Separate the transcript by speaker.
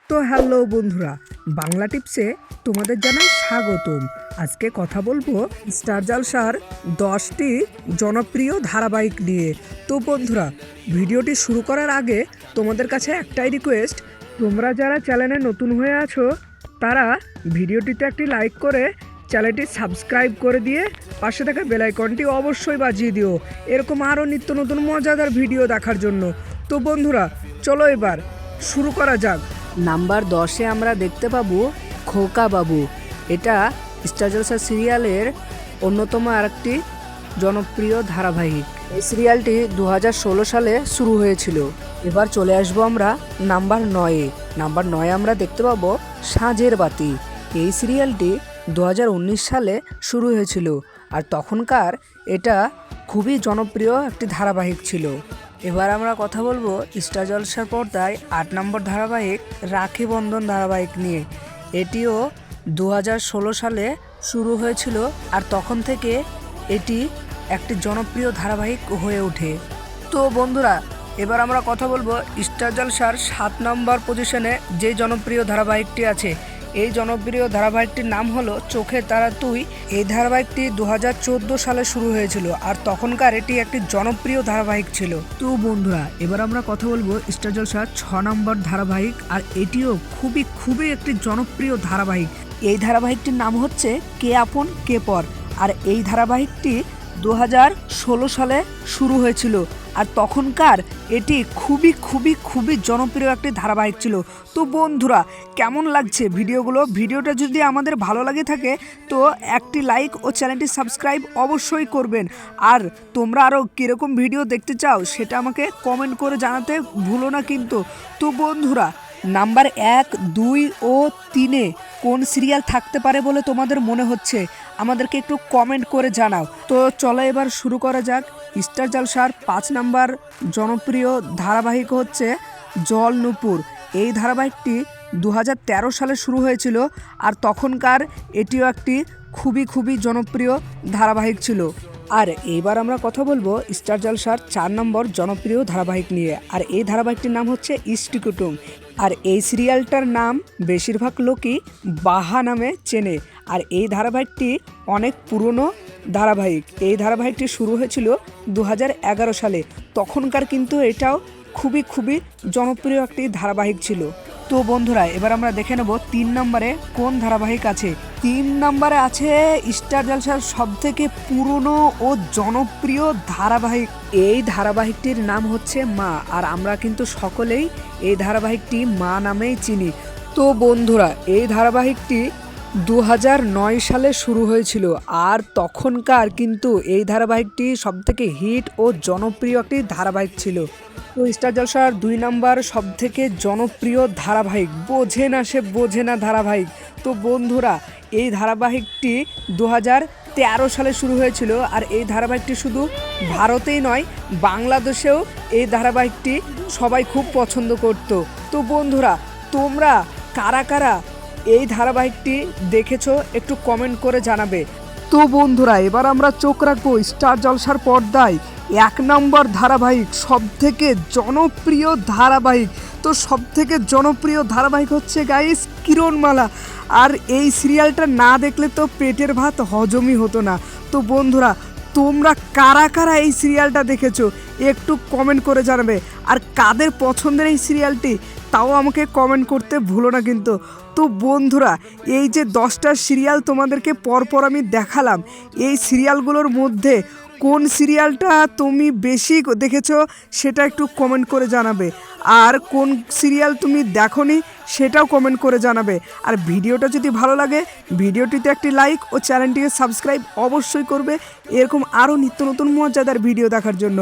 Speaker 1: তো হ্যালো বন্ধুরা, বাংলা টিপসে তোমাদের জানাই স্বাগতম। আজকে কথা বলবো স্টার জলসার 10টি জনপ্রিয় ধারাবাহিক নিয়ে। তো বন্ধুরা, ভিডিওটি শুরু করার আগে তোমাদের কাছে একটাই রিকোয়েস্ট, তোমরা যারা চ্যানেলে নতুন হয়ে আছো তারা ভিডিওটিতে একটি লাইক করে চ্যানেলটি সাবস্ক্রাইব করে দিয়ে পাশে থাকা বেল আইকনটি অবশ্যই বাজিয়ে দিও, এরকম আরও নিত্য নতুন মজাদার ভিডিও দেখার জন্য। তো বন্ধুরা, চলো এবার শুরু করা যাক।
Speaker 2: নাম্বার 10-এ আমরা দেখতে পাবো খোকা বাবু। এটা স্টার জলসা সিরিয়ালের অন্যতম আরেকটি জনপ্রিয় ধারাবাহিক। এই সিরিয়ালটি 2016 সালে শুরু হয়েছিল। এবার চলে আসবো আমরা নাম্বার 9-এ। নাম্বার 9-এ আমরা দেখতে পাবো সাঁঝের বাতি। এই সিরিয়ালটি 2019 সালে শুরু হয়েছিল, আর তখনকার এটা খুবই জনপ্রিয় একটি ধারাবাহিক ছিল। এবার আমরা কথা বলবো স্টার জলসার পর্দায় 8 নম্বর ধারাবাহিক রাখি বন্ধন ধারাবাহিক নিয়ে। এটিও 2016 সালে শুরু হয়েছিল, আর তখন থেকে এটি একটি জনপ্রিয় ধারাবাহিক হয়ে ওঠে। তো বন্ধুরা, এবার আমরা কথা বলবো স্টার জলসার 7 নম্বর পজিশনে যে জনপ্রিয় ধারাবাহিকটি আছে। এই জনপ্রিয় ধারাবাহিকটির নাম হলো চোখে তারা তুই। এই ধারাবাহিকটি 2014 সালে শুরু হয়েছিল, আর তখনকার এটি একটি জনপ্রিয় ধারাবাহিক ছিল। তো বন্ধুরা, এবার আমরা কথা বলবো স্টার জলসার 6 নম্বর ধারাবাহিক, আর এটিও খুবই একটি জনপ্রিয় ধারাবাহিক। এই ধারাবাহিকটির নাম হচ্ছে কে আপন কে পর, আর এই ধারাবাহিকটি 2016 সালে শুরু হয়েছিল, আর তখনকার এটি খুবই জনপ্রিয় একটি ধারাবাহিক ছিল। তো বন্ধুরা, কেমন লাগছে ভিডিওটা যদি আমাদের ভালো লাগে থাকে তো একটি লাইক ও চ্যানেলটি সাবস্ক্রাইব অবশ্যই করবেন। আর তোমরা আরও কীরকম ভিডিও দেখতে চাও সেটা আমাকে কমেন্ট করে জানাতে ভুলো না কিন্তু। তো বন্ধুরা, নাম্বার 1, 2 ও 3-এ কোন সিরিয়াল থাকতে পারে বলে তোমাদের মনে হচ্ছে আমাদেরকে একটু কমেন্ট করে জানাও। তো চলো এবার শুরু করা যাক। স্টার জলসার 5 নম্বর জনপ্রিয় ধারাবাহিক হচ্ছে জল নূপুর। এই ধারাবাহিকটি 2013 সালে শুরু হয়েছিল, আর তখনকার এটিও একটি খুবই জনপ্রিয় ধারাবাহিক ছিল। আর এবার আমরা কথা বলবো স্টার জলসার 4 নম্বর জনপ্রিয় ধারাবাহিক নিয়ে, আর এই ধারাবাহিকটির নাম হচ্ছে ইষ্টি কুটুম। আর এই সিরিয়ালটার নাম বেশিরভাগ লোকই বাহা নামে চেনে, আর এই ধারাবাহিকটি অনেক পুরনো ধারাবাহিক। এই ধারাবাহিকটি শুরু হয়েছিল 2011 সালে, তখনকার কিন্তু এটাও খুবই জনপ্রিয় একটি ধারাবাহিক ছিল। তো বন্ধুরা, এবার আমরা দেখে নেব 3 নম্বরে কোন ধারাবাহিক আছে। 3 নম্বরে আছে স্টার জলসার সবথেকে পুরনো ও জনপ্রিয় ধারাবাহিক। এই ধারাবাহিকটির নাম হচ্ছে মা, আর আমরা কিন্তু সকলেই এই ধারাবাহিকটি মা নামেই চিনি। তো বন্ধুরা, এই ধারাবাহিকটি 2009 সালে শুরু হয়েছিল, আর তখনকার কিন্তু এই ধারাবাহিকটি সবথেকে হিট ও জনপ্রিয় একটি ধারাবাহিক ছিল। তো স্টার জলসার 2 নম্বর সবথেকে জনপ্রিয় ধারাবাহিক বোঝে না ধারাবাহিক। তো বন্ধুরা, এই ধারাবাহিকটি 2013 সালে শুরু হয়েছিল, আর এই ধারাবাহিকটি শুধু ভারতেই নয়, বাংলাদেশেও এই ধারাবাহিকটি সবাই খুব পছন্দ করত। তো বন্ধুরা, তোমরা কারা এই ধারাবাহিকটি দেখেছো একটু কমেন্ট করে জানাবে। তো বন্ধুরা, এবার আমরা চোখ রাখবো স্টার জলসার পর্দায় 1 নম্বর ধারাবাহিক, সবথেকে জনপ্রিয় ধারাবাহিক। তো সবথেকে জনপ্রিয় ধারাবাহিক হচ্ছে গাইস কিরণমালা। আর এই সিরিয়ালটা না দেখলে তো পেটের ভাত হজমই হতো না। তো বন্ধুরা, তোমরা কারা এই সিরিয়ালটা দেখেছো একটু কমেন্ট করে জানাবে, আর কাদের পছন্দের এই সিরিয়ালটি তাও আমাকে কমেন্ট করতে ভুলো না কিন্তু। তো বন্ধুরা, এই যে 10টা সিরিয়াল তোমাদেরকে পরপর আমি দেখালাম, এই সিরিয়ালগুলোর মধ্যে কোন সিরিয়ালটা তুমি বেশি দেখেছো সেটা একটু কমেন্ট করে জানাবে, আর কোন সিরিয়াল তুমি দেখোনি সেটাও কমেন্ট করে জানাবে। আর ভিডিওটা যদি ভালো লাগে ভিডিওটিতে একটি লাইক ও চ্যানেলটিকে সাবস্ক্রাইব অবশ্যই করবে, এরকম আরও নিত্য নতুন মজাদার ভিডিও দেখার জন্য।